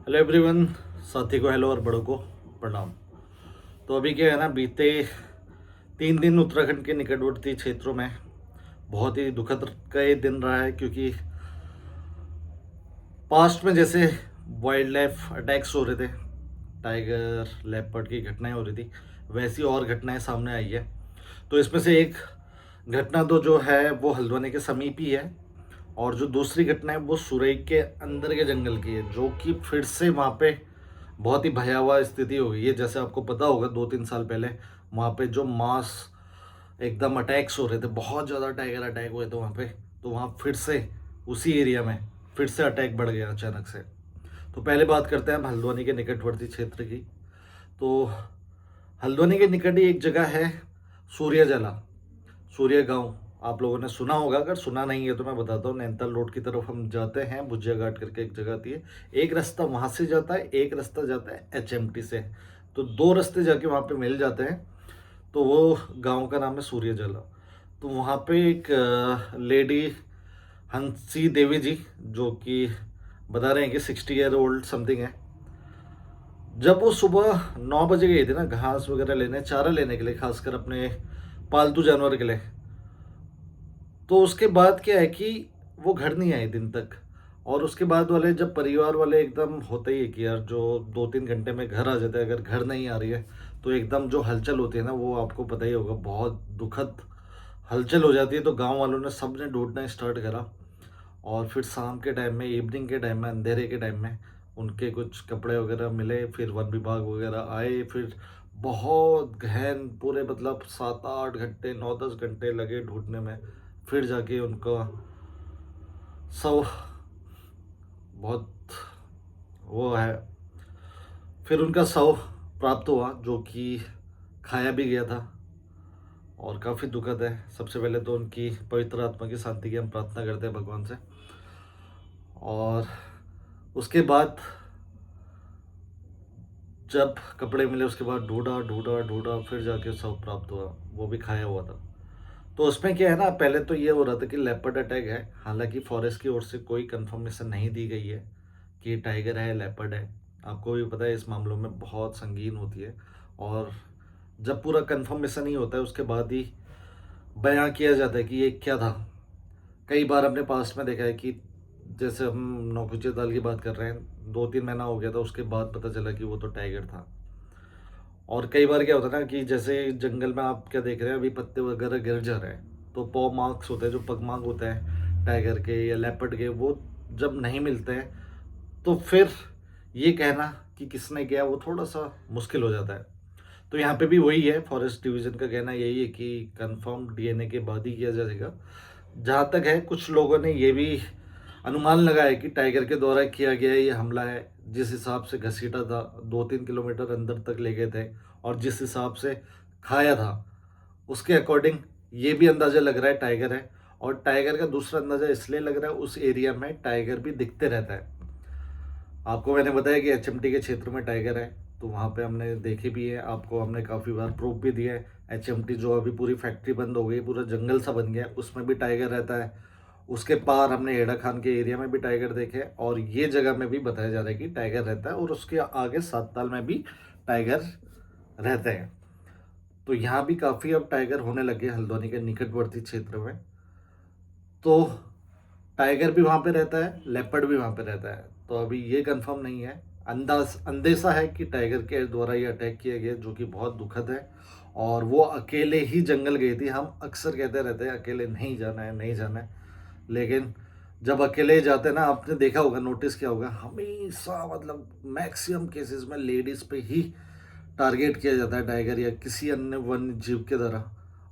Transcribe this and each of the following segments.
Hello everyone. साथी को hello और बड़ों को प्रणाम। तो अभी क्या है ना, बीते 3 दिन उत्तराखंड के निकटवर्ती क्षेत्रों में बहुत ही दुखद का ये दिन रहा है, क्योंकि पास्ट में जैसे वाइल्ड लाइफ अटैक्स हो रहे थे, टाइगर लेपर्ड की घटनाएं हो रही थी, वैसी और घटनाएं सामने आई है। तो इसमें से एक घटना तो जो है वो हल्द्वानी के समीप ही है, और जो दूसरी घटना है वो सुरई के अंदर के जंगल की है, जो कि फिर से वहाँ पे बहुत ही भयावह स्थिति हो गई है। जैसे आपको पता होगा 2-3 साल पहले वहाँ पे जो मास एकदम अटैक्स हो रहे थे, बहुत ज़्यादा टाइगर अटैक हुए थे वहाँ पे। तो वहाँ फिर से उसी एरिया में फिर से अटैक बढ़ गया अचानक से। तो पहले बात करते हैं हम हल्द्वानी के निकटवर्ती क्षेत्र की। तो हल्द्वानी के निकट ही एक जगह है सूर्यजला, सूर्य गांव। आप लोगों ने सुना होगा, अगर सुना नहीं है तो मैं बताता हूँ। नैनीताल रोड की तरफ हम जाते हैं, भुजिया घाट करके एक जगह आती है। एक रास्ता वहाँ से जाता है, एक रास्ता जाता है HMT से। तो दो रास्ते जाके वहाँ पे मिल जाते हैं। तो वो गांव का नाम है सूर्यजला। तो वहाँ पे एक लेडी हंसी देवी जी, जो कि बता रहे हैं कि 60 ईयर ओल्ड समथिंग है। जब वो सुबह 9 बजे गई थी ना घास वगैरह लेने, चारा लेने के लिए, खासकर अपने पालतू जानवर के लिए, तो उसके बाद क्या है कि वो घर नहीं आई दिन तक। और उसके बाद वाले जब परिवार वाले एकदम होते ही है कि यार जो 2-3 घंटे में घर आ जाते हैं, अगर घर नहीं आ रही है तो एकदम जो हलचल होती है ना, वो आपको पता ही होगा, बहुत दुखद हलचल हो जाती है। तो गांव वालों ने सब ने ढूंढना स्टार्ट करा, और फिर शाम के टाइम में, इवनिंग के टाइम में, अंधेरे के टाइम में उनके कुछ कपड़े वगैरह मिले। फिर वन विभाग वगैरह आए, फिर बहुत गहन पूरे मतलब 7-8 घंटे, 9-10 घंटे लगे ढूंढने में। फिर जाके उनका शव बहुत वो है, फिर उनका शव प्राप्त हुआ, जो कि खाया भी गया था। और काफ़ी दुखद है। सबसे पहले तो उनकी पवित्र आत्मा की शांति की हम प्रार्थना करते हैं भगवान से। और उसके बाद जब कपड़े मिले उसके बाद ढूंढा ढूंढा ढूंढा, फिर जाके शव प्राप्त हुआ, वो भी खाया हुआ था। तो उसमें क्या है ना, पहले तो ये हो रहा था कि लेपर्ड अटैक है। हालांकि फॉरेस्ट की ओर से कोई कंफर्मेशन नहीं दी गई है कि टाइगर है लेपर्ड है। आपको भी पता है इस मामलों में बहुत संगीन होती है, और जब पूरा कंफर्मेशन ही होता है उसके बाद ही बयां किया जाता है कि ये क्या था। कई बार अपने पास में देखा है कि जैसे हम नौकुचिया दाल की बात कर रहे हैं, 2-3 महीना हो गया था, उसके बाद पता चला कि वो तो टाइगर था। और कई बार क्या होता है ना कि जैसे जंगल में आप क्या देख रहे हैं, अभी पत्ते वगैरह गिर जा रहे हैं, तो पॉ मार्क्स होते हैं, जो पग मार्क होते हैं टाइगर के या लेपर्ड के, वो जब नहीं मिलते हैं तो फिर ये कहना कि किसने किया वो थोड़ा सा मुश्किल हो जाता है। तो यहाँ पे भी वही है, फॉरेस्ट डिवीजन का कहना यही है कि कंफर्म DNA के बाद ही किया जाएगा। जहाँ तक है, कुछ लोगों ने ये भी अनुमान लगाया कि टाइगर के द्वारा किया गया ये हमला है। जिस हिसाब से घसीटा था, 2-3 किलोमीटर अंदर तक ले गए थे, और जिस हिसाब से खाया था, उसके अकॉर्डिंग ये भी अंदाज़ा लग रहा है टाइगर है। और टाइगर का दूसरा अंदाज़ा इसलिए लग रहा है, उस एरिया में टाइगर भी दिखते रहता है। आपको मैंने बताया कि HMT के क्षेत्र में टाइगर है, तो वहाँ पे हमने देखे भी है, आपको हमने काफ़ी बार प्रूफ भी दिया है। HMT जो अभी पूरी फैक्ट्री बंद हो गई, पूरा जंगल सा बन गया, उसमें भी टाइगर रहता है। उसके पार हमने हेड़ा खान के एरिया में भी टाइगर देखे, और ये जगह में भी बताया जा रहा है कि टाइगर रहता है, और उसके आगे 7 ताल में भी टाइगर रहते हैं। तो यहाँ भी काफ़ी अब टाइगर होने लगे हल्द्वानी के निकटवर्ती क्षेत्र में। तो टाइगर भी वहाँ पे रहता है, लेपर्ड भी वहाँ पे रहता है। तो अभी ये कंफर्म नहीं है, अंदेशा है कि टाइगर के द्वारा ये अटैक किया गया, जो कि बहुत दुखद है। और वो अकेले ही जंगल गई थी। हम अक्सर कहते रहते हैं अकेले नहीं जाना है, नहीं जाना है, लेकिन जब अकेले जाते हैं ना, आपने देखा होगा, नोटिस किया होगा, हमेशा मतलब मैक्सिमम केसेस में लेडीज़ पे ही टारगेट किया जाता है टाइगर या किसी अन्य वन्य जीव के द्वारा।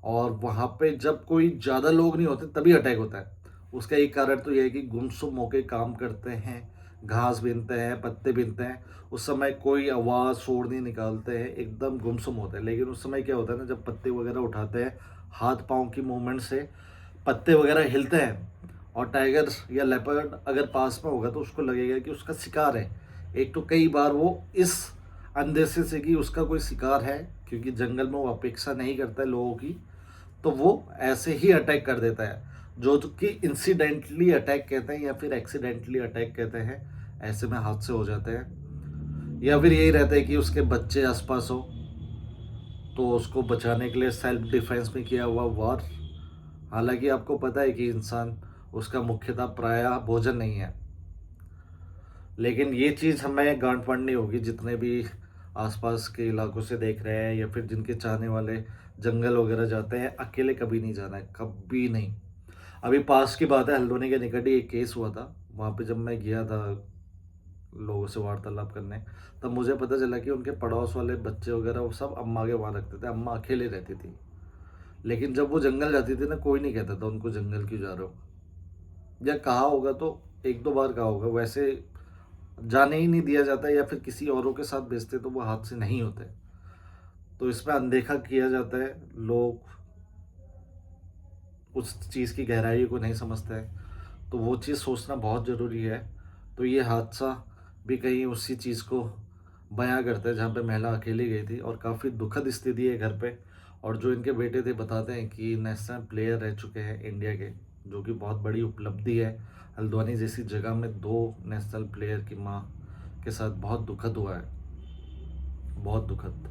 और वहाँ पे जब कोई ज़्यादा लोग नहीं होते तभी अटैक होता है। उसका एक कारण तो ये है कि गुमसुम होकर काम करते हैं, घास बीनते हैं, पत्ते बीनते हैं, उस समय कोई आवाज़ शोर नहीं निकालते हैं, एकदम गुमसुम होते हैं। लेकिन उस समय क्या होता है ना, जब पत्ते वगैरह उठाते हैं, हाथ पाँव की मूवमेंट से पत्ते वगैरह हिलते हैं, और टाइगर या लेपर्ड अगर पास में होगा तो उसको लगेगा कि उसका शिकार है। एक तो कई बार वो इस अंदेशे से कि उसका कोई शिकार है, क्योंकि जंगल में वो अपेक्षा नहीं करता है लोगों की, तो वो ऐसे ही अटैक कर देता है, जो कि इंसिडेंटली अटैक कहते हैं या फिर एक्सीडेंटली अटैक कहते हैं। ऐसे में हादसे हो जाते हैं। या फिर यही रहता है कि उसके बच्चे आसपास हो तो उसको बचाने के लिए सेल्फ डिफेंस में किया हुआ वार। हालांकि आपको पता है कि इंसान उसका मुख्यतः प्रायः भोजन नहीं है, लेकिन ये चीज़ हमें गांठ बांधनी होगी जितने भी आसपास के इलाकों से देख रहे हैं या फिर जिनके चाहने वाले जंगल वगैरह जाते हैं, अकेले कभी नहीं जाना है, कभी नहीं। अभी पास की बात है, हल्द्वानी के निकट ही एक केस हुआ था। वहाँ पे जब मैं गया था लोगों से वार्तालाप करने, तब मुझे पता चला कि उनके पड़ोस वाले बच्चे वगैरह वो सब अम्मा के वहाँ रखते थे। अम्मा अकेले रहती थी, लेकिन जब वो जंगल जाती थी ना, कोई नहीं कहता था उनको जंगल क्यों जा रहे हो, या कहा होगा तो एक दो बार कहा होगा, वैसे जाने ही नहीं दिया जाता, या फिर किसी औरों के साथ भेजते तो वो हाथ से नहीं होते। तो इसमें अनदेखा किया जाता है, लोग उस चीज़ की गहराई को नहीं समझते हैं, तो वो चीज़ सोचना बहुत ज़रूरी है। तो ये हादसा भी कहीं उसी चीज़ को बयां करता है, जहाँ पे महिला अकेली गई थी और काफ़ी दुखद स्थिति है घर पे। और जो इनके बेटे थे बताते हैं कि नेशनल प्लेयर रह चुके हैं इंडिया के, जो कि बहुत बड़ी उपलब्धि है। हल्द्वानी जैसी जगह में 2 नेशनल प्लेयर की माँ के साथ बहुत दुखद हुआ है, बहुत दुखद।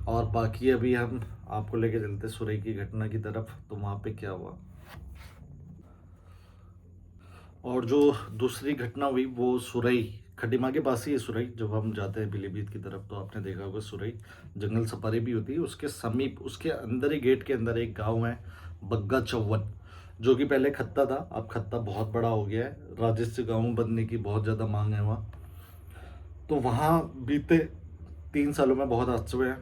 और बाकी अभी हम आपको लेके चलते सुरई की घटना की तरफ, तो वहाँ पे क्या हुआ। और जो दूसरी घटना हुई वो सुरई खटीमा के पास ही है। सुरई जब हम जाते हैं पीलीभीत की तरफ तो आपने देखा होगा सुरई जंगल सफारी भी होती है, उसके समीप उसके अंदर ही गेट के अंदर एक गांव है बग्गा चौवन, जो कि पहले खत्ता था, अब खत्ता बहुत बड़ा हो गया है। राजस्व गांव बनने की बहुत ज़्यादा मांग है वहाँ। तो वहाँ बीते 3 सालों में बहुत हादसे हुए हैं,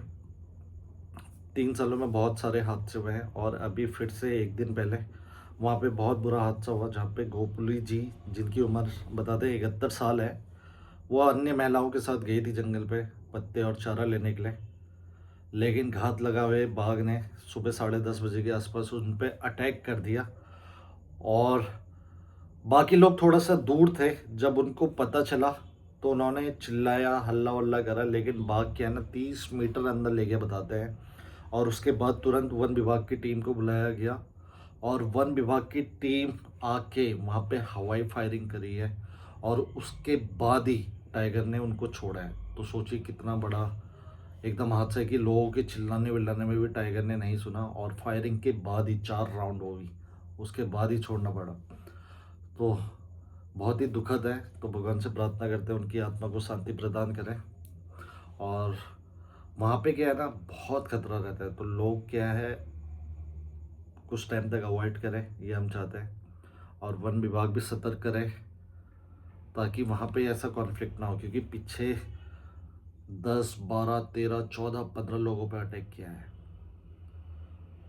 3 सालों में बहुत सारे हादसे हुए हैं। और अभी फिर से एक दिन पहले वहाँ पे बहुत बुरा हादसा हुआ, जहाँ पे गोपुली जी, जिनकी उम्र बताते हैं 71 साल है, वो अन्य महिलाओं के साथ गई थी जंगल पे पत्ते और चारा लेने के लिए। लेकिन घात लगा हुए बाघ ने सुबह 10:30 बजे के आसपास उन पे अटैक कर दिया। और बाकी लोग थोड़ा सा दूर थे, जब उनको पता चला तो उन्होंने चिल्लाया हल्ला वल्ला करा, लेकिन बाघ क्या है ना 30 मीटर अंदर ले गया बताते हैं। और उसके बाद तुरंत वन विभाग की टीम को बुलाया गया, और वन विभाग की टीम आके वहाँ पे हवाई फायरिंग करी है, और उसके बाद ही टाइगर ने उनको छोड़ा है। तो सोचिए कितना बड़ा एकदम हादसा है कि लोगों के चिल्लाने विल्लाने में भी टाइगर ने नहीं सुना, और फायरिंग के बाद ही 4 राउंड होगी, उसके बाद ही छोड़ना पड़ा। तो बहुत ही दुखद है। तो भगवान से प्रार्थना करते हैं उनकी आत्मा को शांति प्रदान करें। और वहाँ पे क्या है ना बहुत खतरा रहता है, तो लोग क्या है कुछ टाइम तक अवॉइड करें, ये हम चाहते हैं। और वन विभाग भी सतर्क करे ताकि वहाँ पे ऐसा कॉन्फ्लिक्ट ना हो, क्योंकि पीछे 10, 12, 13, 14, 15 लोगों पे अटैक किया है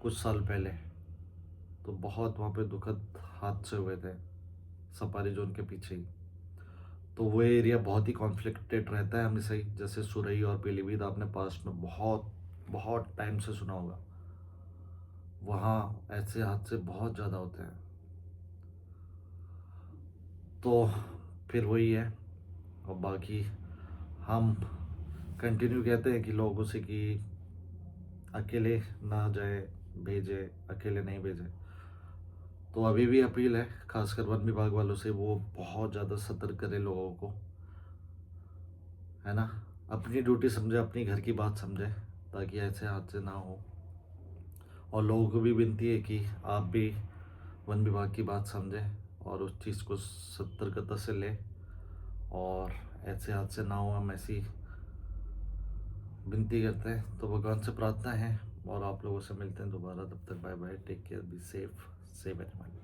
कुछ साल पहले। तो बहुत वहाँ पे दुखद हादसे हुए थे सफारी जोन के पीछे ही। तो वो एरिया बहुत ही कॉन्फ्लिक्टेड रहता है हमेशा ही, जैसे सुरई और पीलीभीत आपने पास्ट में बहुत बहुत टाइम से सुना होगा, वहाँ ऐसे हादसे बहुत ज़्यादा होते हैं। तो फिर वही है। और बाकी हम कंटिन्यू कहते हैं कि लोगों से कि अकेले ना जाए, भेजे, अकेले नहीं भेजें। तो अभी भी अपील है खासकर वन विभाग वालों से, वो बहुत ज़्यादा सतर्क करें लोगों को, है ना। अपनी ड्यूटी समझे, अपनी घर की बात समझे, ताकि ऐसे हादसे ना हो। और लोगों को भी विनती है कि आप भी वन विभाग की बात समझें और उस चीज़ को सतर्कता से लें, और ऐसे हादसे ना हो, हम ऐसी विनती करते हैं। तो भगवान से प्रार्थना है, और आप लोगों से मिलते हैं दोबारा, तब तक bye bye, take care, be safe, save animal.